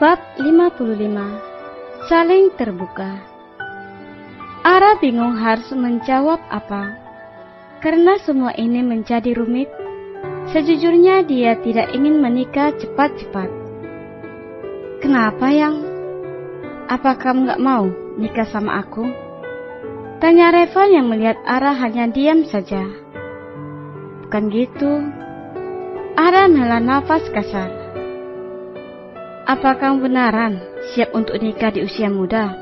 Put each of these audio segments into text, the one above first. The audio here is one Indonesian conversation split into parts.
Bab 55. Saling terbuka. Ara bingung harus menjawab apa, karena semua ini menjadi rumit. Sejujurnya dia tidak ingin menikah cepat-cepat. Kenapa, Yang? Apa kamu gak mau nikah sama aku? Tanya Revan yang melihat Ara hanya diam saja. Bukan gitu. Ara menghela nafas kasar. Apa kamu benaran siap untuk nikah di usia muda?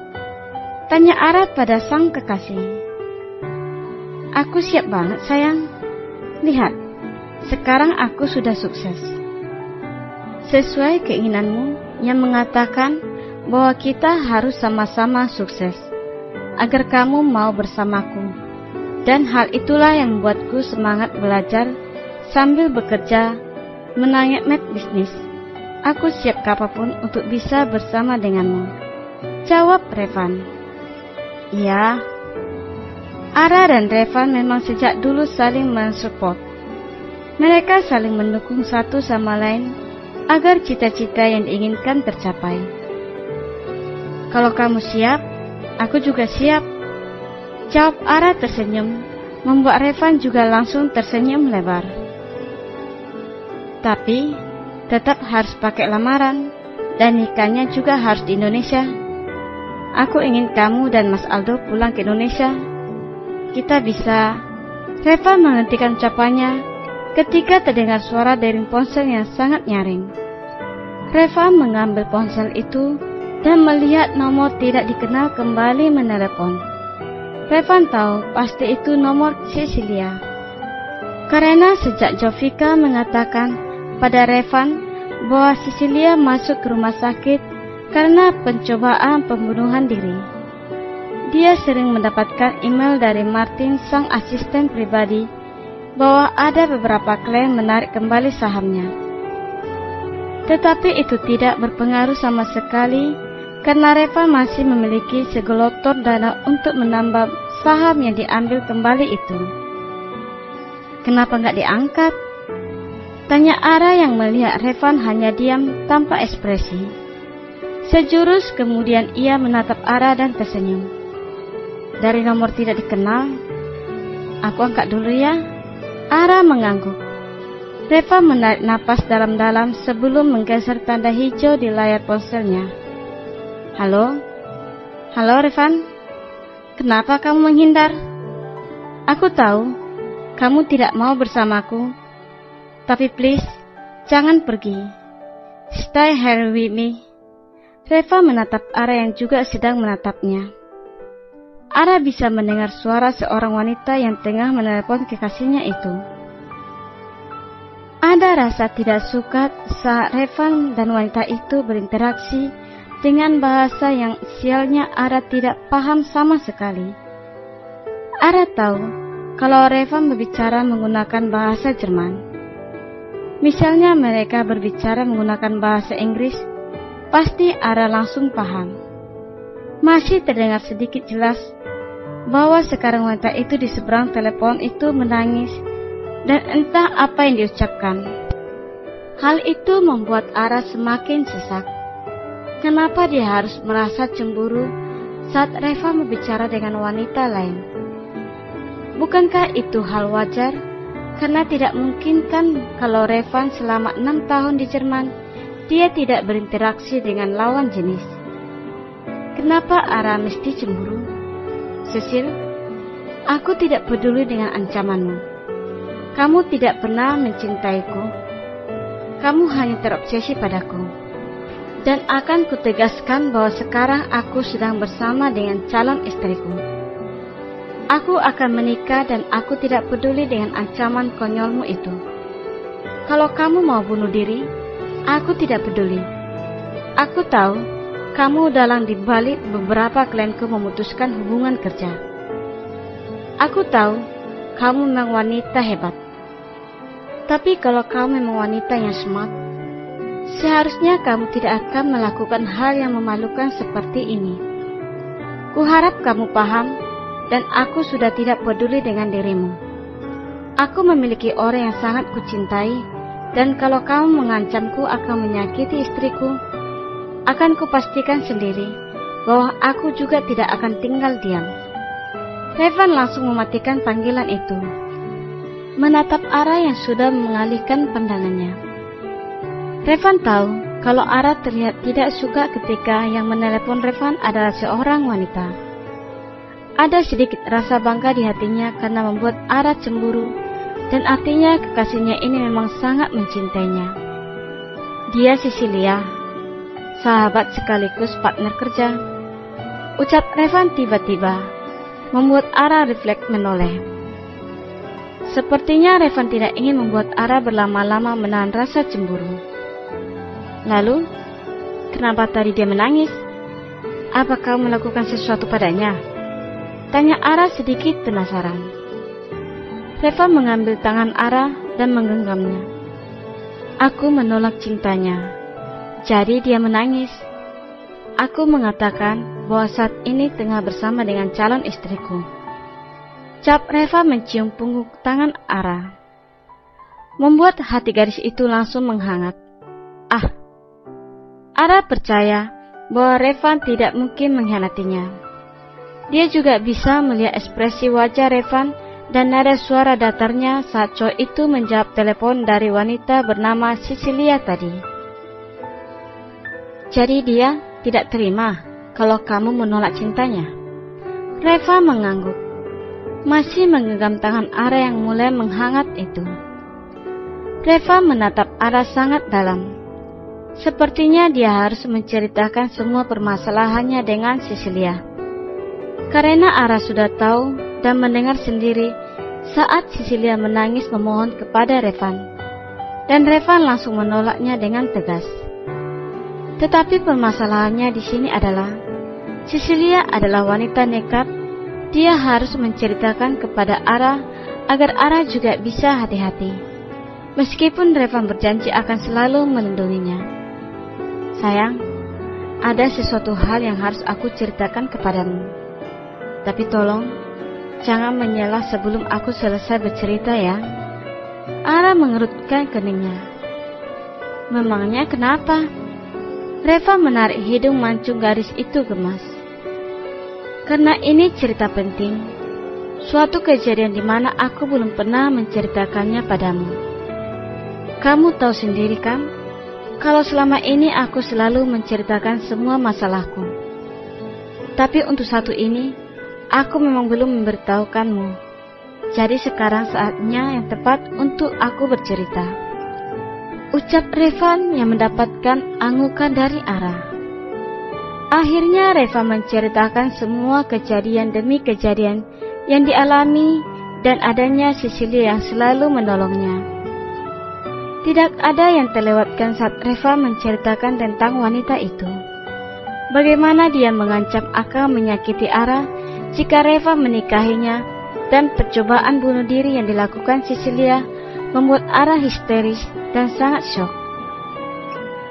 Tanya Ara pada sang kekasih. Aku siap banget, sayang. Lihat, sekarang aku sudah sukses. Sesuai keinginanmu yang mengatakan bahwa kita harus sama-sama sukses agar kamu mau bersamaku. Dan hal itulah yang membuatku semangat belajar sambil bekerja menanyamet bisnis. Aku siap kapanpun untuk bisa bersama denganmu, jawab Revan. Iya. Ara dan Revan memang sejak dulu saling mensupport. Mereka saling mendukung satu sama lain agar cita-cita yang diinginkan tercapai. Kalau kamu siap, aku juga siap, jawab Ara tersenyum, membuat Revan juga langsung tersenyum lebar. Tapi tetap harus pakai lamaran, dan nikahnya juga harus di Indonesia. Aku ingin kamu dan Mas Aldo pulang ke Indonesia. Kita bisa. Reva menghentikan ucapannya ketika terdengar suara dari ponsel yang sangat nyaring. Reva mengambil ponsel itu dan melihat nomor tidak dikenal kembali menelepon. Revan tahu pasti itu nomor Cecilia, karena sejak Jovika mengatakan pada Revan bahwa Cecilia masuk ke rumah sakit karena pencobaan pembunuhan diri. Dia sering mendapatkan email dari Martin, sang asisten pribadi, bahwa ada beberapa klien menarik kembali sahamnya. Tetapi itu tidak berpengaruh sama sekali karena Reva masih memiliki segelotor dana untuk menambah saham yang diambil kembali itu. Kenapa nggak diangkat? Tanya Ara yang melihat Revan hanya diam tanpa ekspresi. Sejurus kemudian ia menatap Ara dan tersenyum. Dari nomor tidak dikenal? Aku angkat dulu ya. Ara mengangguk. Reva menarik napas dalam-dalam sebelum menggeser tanda hijau di layar ponselnya. Halo? Halo Revan? Kenapa kamu menghindar? Aku tahu kamu tidak mau bersamaku. Tapi please, jangan pergi. Stay here with me. Reva menatap Ara yang juga sedang menatapnya. Ara bisa mendengar suara seorang wanita yang tengah menelepon kekasihnya itu. Ada rasa tidak suka saat Revan dan wanita itu berinteraksi dengan bahasa yang sialnya Ara tidak paham sama sekali. Ara tahu kalau Revan berbicara menggunakan bahasa Jerman. Misalnya mereka berbicara menggunakan bahasa Inggris, pasti Ara langsung paham. Masih terdengar sedikit jelas bahwa sekarang wanita itu di seberang telepon itu menangis dan entah apa yang diucapkan. Hal itu membuat Ara semakin sesak. Kenapa dia harus merasa cemburu saat Reva berbicara dengan wanita lain? Bukankah itu hal wajar? Karena tidak mungkin kan kalau Revan selama 6 tahun di Jerman, dia tidak berinteraksi dengan lawan jenis. Kenapa Ara mesti cemburu? Cecil, aku tidak peduli dengan ancamanmu. Kamu tidak pernah mencintaiku. Kamu hanya terobsesi padaku. Dan akan kutegaskan bahwa sekarang aku sedang bersama dengan calon istriku. Aku akan menikah dan aku tidak peduli dengan ancaman konyolmu itu. Kalau kamu mau bunuh diri, aku tidak peduli. Aku tahu kamu dalang dibalik beberapa klienku memutuskan hubungan kerja. Aku tahu kamu memang wanita hebat. Tapi kalau kamu memang wanita yang smart, seharusnya kamu tidak akan melakukan hal yang memalukan seperti ini. Kuharap kamu paham. Dan aku sudah tidak peduli dengan dirimu. Aku memiliki orang yang sangat kucintai, dan kalau kamu mengancamku akan menyakiti istriku, akan kupastikan sendiri bahwa aku juga tidak akan tinggal diam. Revan langsung mematikan panggilan itu, menatap Ara yang sudah mengalihkan pandangannya. Revan tahu kalau Ara terlihat tidak suka ketika yang menelepon Revan adalah seorang wanita. Ada sedikit rasa bangga di hatinya karena membuat Ara cemburu, dan artinya kekasihnya ini memang sangat mencintainya. Dia Cecilia, sahabat sekaligus partner kerja. Ucap Revan tiba-tiba membuat Ara refleks menoleh. Sepertinya Revan tidak ingin membuat Ara berlama-lama menahan rasa cemburu. Lalu, kenapa tadi dia menangis? Apa kau melakukan sesuatu padanya? Tanya Ara sedikit penasaran. Revan mengambil tangan Ara dan menggenggamnya. Aku menolak cintanya, jadi dia menangis. Aku mengatakan bahwa saat ini tengah bersama dengan calon istriku. Cap Reva mencium punggung tangan Ara, membuat hati gadis itu langsung menghangat. Ara percaya bahwa Revan tidak mungkin mengkhianatinya. Dia juga bisa melihat ekspresi wajah Revan dan nada suara datarnya saat cowok itu menjawab telepon dari wanita bernama Cecilia tadi. Jadi dia tidak terima kalau kamu menolak cintanya. Reva mengangguk, masih menggenggam tangan Ara yang mulai menghangat itu. Reva menatap Ara sangat dalam. Sepertinya dia harus menceritakan semua permasalahannya dengan Cecilia. Karena Ara sudah tahu dan mendengar sendiri saat Cecilia menangis memohon kepada Revan, dan Revan langsung menolaknya dengan tegas. Tetapi permasalahannya di sini adalah Cecilia adalah wanita nekat. Dia harus menceritakan kepada Ara agar Ara juga bisa hati-hati. Meskipun Revan berjanji akan selalu melindunginya. Sayang, ada sesuatu hal yang harus aku ceritakan kepadamu. Tapi tolong, jangan menyelah sebelum aku selesai bercerita ya. Ara mengerutkan keningnya. Memangnya kenapa? Reva menarik hidung mancung gadis itu gemas. Karena ini cerita penting. Suatu kejadian di mana aku belum pernah menceritakannya padamu. Kamu tahu sendiri kan? Kalau selama ini aku selalu menceritakan semua masalahku. Tapi untuk satu ini, aku memang belum memberitahukanmu. Jadi sekarang saatnya yang tepat untuk aku bercerita. Ucap Revan yang mendapatkan anggukan dari Ara. Akhirnya Reva menceritakan semua kejadian demi kejadian yang dialami dan adanya Cecilia yang selalu menolongnya. Tidak ada yang terlewatkan saat Reva menceritakan tentang wanita itu. Bagaimana dia mengancam akan menyakiti Ara jika Reva menikahinya, dan percobaan bunuh diri yang dilakukan Cecilia membuat Ara histeris dan sangat syok.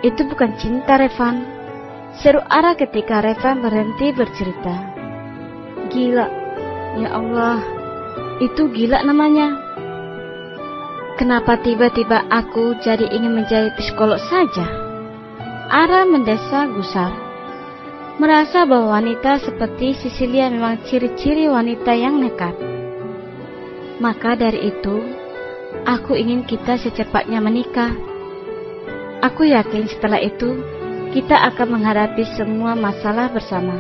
Itu bukan cinta, Revan, seru Ara ketika Revan berhenti bercerita. Gila, ya Allah, itu gila namanya. Kenapa tiba-tiba aku jadi ingin menjadi psikolog saja? Ara mendesah gusar, merasa bahwa wanita seperti Cecilia memang ciri-ciri wanita yang nekat. Maka dari itu, aku ingin kita secepatnya menikah. Aku yakin setelah itu, kita akan menghadapi semua masalah bersama,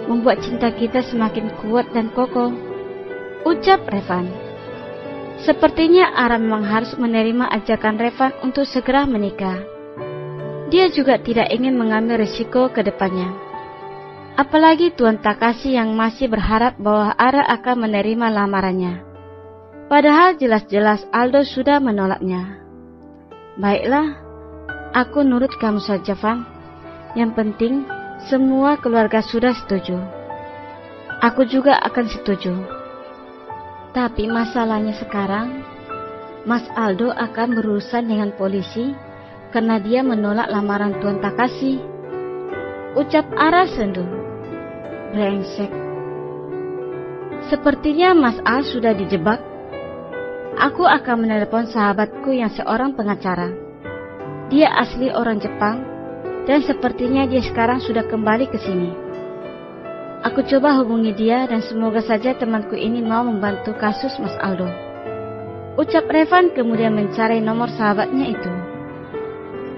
membuat cinta kita semakin kuat dan kokoh. Ucap Revan. Sepertinya Ara memang harus menerima ajakan Revan untuk segera menikah. Dia juga tidak ingin mengambil risiko ke depannya. Apalagi Tuan Takashi yang masih berharap bahwa Ara akan menerima lamarannya. Padahal jelas-jelas Aldo sudah menolaknya. Baiklah, aku nurut kamu saja, Van. Yang penting, semua keluarga sudah setuju. Aku juga akan setuju. Tapi masalahnya sekarang, Mas Aldo akan berurusan dengan polisi karena dia menolak lamaran Tuan Takashi. Ucap Ara sendu. Brengsek. Sepertinya Mas Al sudah dijebak. Aku akan menelepon sahabatku yang seorang pengacara. Dia asli orang Jepang dan sepertinya dia sekarang sudah kembali ke sini. Aku coba hubungi dia dan semoga saja temanku ini mau membantu kasus Mas Aldo. Ucap Revan kemudian mencari nomor sahabatnya itu.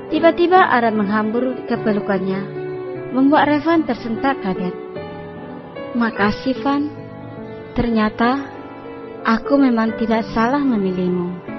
Tiba-tiba Ara menghambur ke pelukannya, membuat Revan tersentak kaget. Makasih, Van. Ternyata aku memang tidak salah memilihmu.